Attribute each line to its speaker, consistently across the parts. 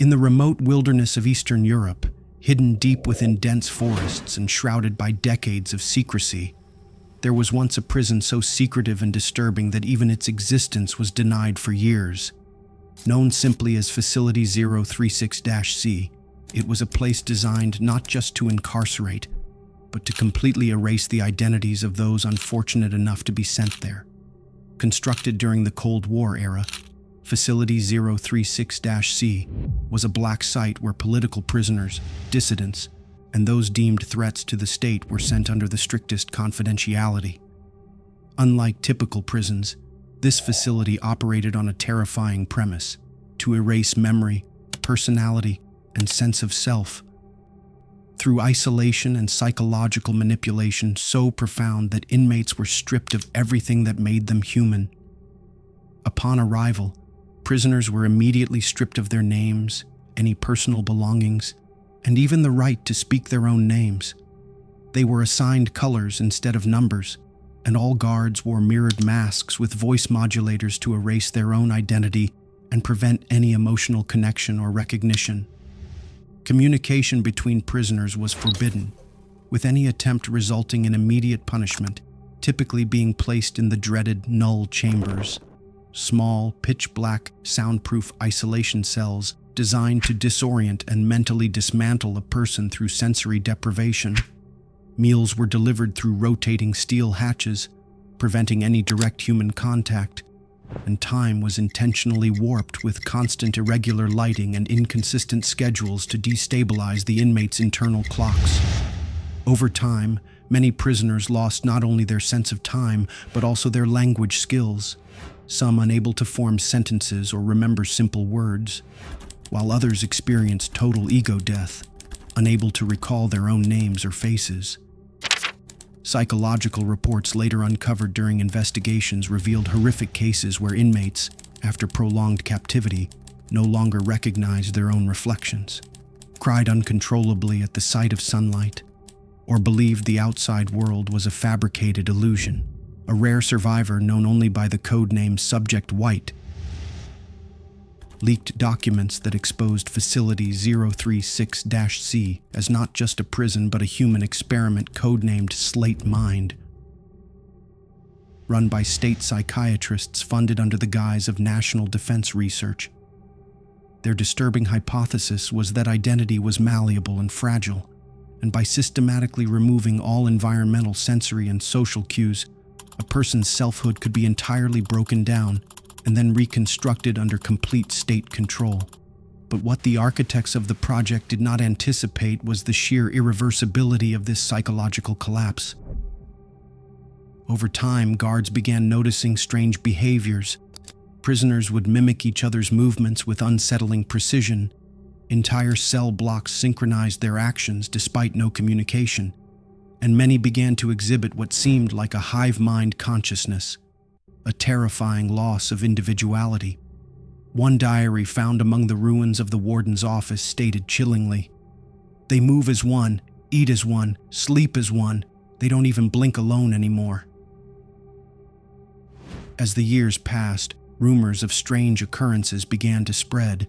Speaker 1: In the remote wilderness of Eastern Europe, hidden deep within dense forests and shrouded by decades of secrecy, there was once a prison so secretive and disturbing that even its existence was denied for years. Known simply as Facility 036-C, it was a place designed not just to incarcerate, but to completely erase the identities of those unfortunate enough to be sent there. Constructed during the Cold War era, Facility 036-C was a black site where political prisoners, dissidents, and those deemed threats to the state were sent under the strictest confidentiality. Unlike typical prisons, this facility operated on a terrifying premise: to erase memory, personality, and sense of self. Through isolation and psychological manipulation so profound that inmates were stripped of everything that made them human. Upon arrival, prisoners were immediately stripped of their names, any personal belongings, and even the right to speak their own names. They were assigned colors instead of numbers, and all guards wore mirrored masks with voice modulators to erase their own identity and prevent any emotional connection or recognition. Communication between prisoners was forbidden, with any attempt resulting in immediate punishment, typically being placed in the dreaded null chambers, small, pitch-black, soundproof isolation cells designed to disorient and mentally dismantle a person through sensory deprivation. Meals were delivered through rotating steel hatches, preventing any direct human contact, and time was intentionally warped with constant irregular lighting and inconsistent schedules to destabilize the inmates' internal clocks. Over time, many prisoners lost not only their sense of time, but also their language skills, some unable to form sentences or remember simple words, while others experienced total ego death, unable to recall their own names or faces. Psychological reports later uncovered during investigations revealed horrific cases where inmates, after prolonged captivity, no longer recognized their own reflections, cried uncontrollably at the sight of sunlight, or believed the outside world was a fabricated illusion. A rare survivor known only by the codename Subject White leaked documents that exposed Facility 036-C as not just a prison but a human experiment codenamed Slate Mind, run by state psychiatrists funded under the guise of national defense research. Their disturbing hypothesis was that identity was malleable and fragile, and by systematically removing all environmental, sensory, and social cues, a person's selfhood could be entirely broken down and then reconstructed under complete state control. But what the architects of the project did not anticipate was the sheer irreversibility of this psychological collapse. Over time, guards began noticing strange behaviors. Prisoners would mimic each other's movements with unsettling precision. Entire cell blocks synchronized their actions despite no communication, and many began to exhibit what seemed like a hive mind consciousness, a terrifying loss of individuality. One diary found among the ruins of the warden's office stated chillingly, "They move as one, eat as one, sleep as one. They don't even blink alone anymore." As the years passed, rumors of strange occurrences began to spread,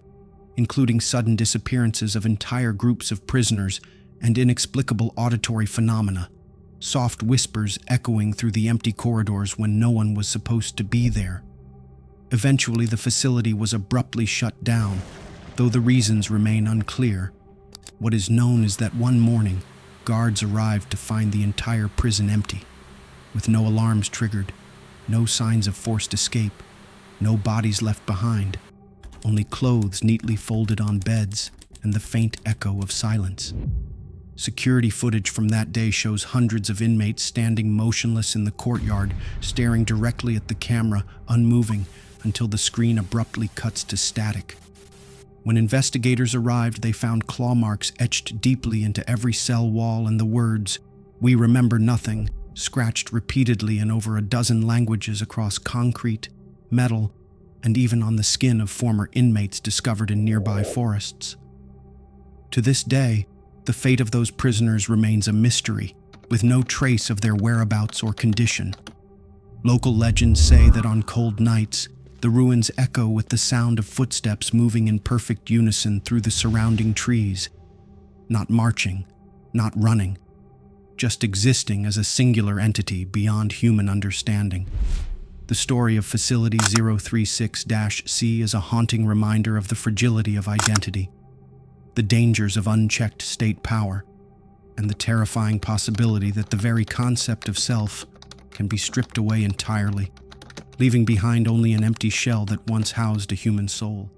Speaker 1: including sudden disappearances of entire groups of prisoners and inexplicable auditory phenomena, soft whispers echoing through the empty corridors when no one was supposed to be there. Eventually, the facility was abruptly shut down, though the reasons remain unclear. What is known is that one morning, guards arrived to find the entire prison empty, with no alarms triggered, no signs of forced escape, no bodies left behind, only clothes neatly folded on beds and the faint echo of silence. Security footage from that day shows hundreds of inmates standing motionless in the courtyard, staring directly at the camera, unmoving, until the screen abruptly cuts to static. When investigators arrived, they found claw marks etched deeply into every cell wall and the words, "We remember nothing," scratched repeatedly in over a dozen languages across concrete, metal, and even on the skin of former inmates discovered in nearby forests. To this day, the fate of those prisoners remains a mystery, with no trace of their whereabouts or condition. Local legends say that on cold nights, The ruins echo with the sound of footsteps moving in perfect unison through the surrounding trees, not marching, not running, just existing as a singular entity beyond human understanding. The story of Facility 036-C is a haunting reminder of the fragility of identity, the dangers of unchecked state power, and the terrifying possibility that the very concept of self can be stripped away entirely, leaving behind only an empty shell that once housed a human soul.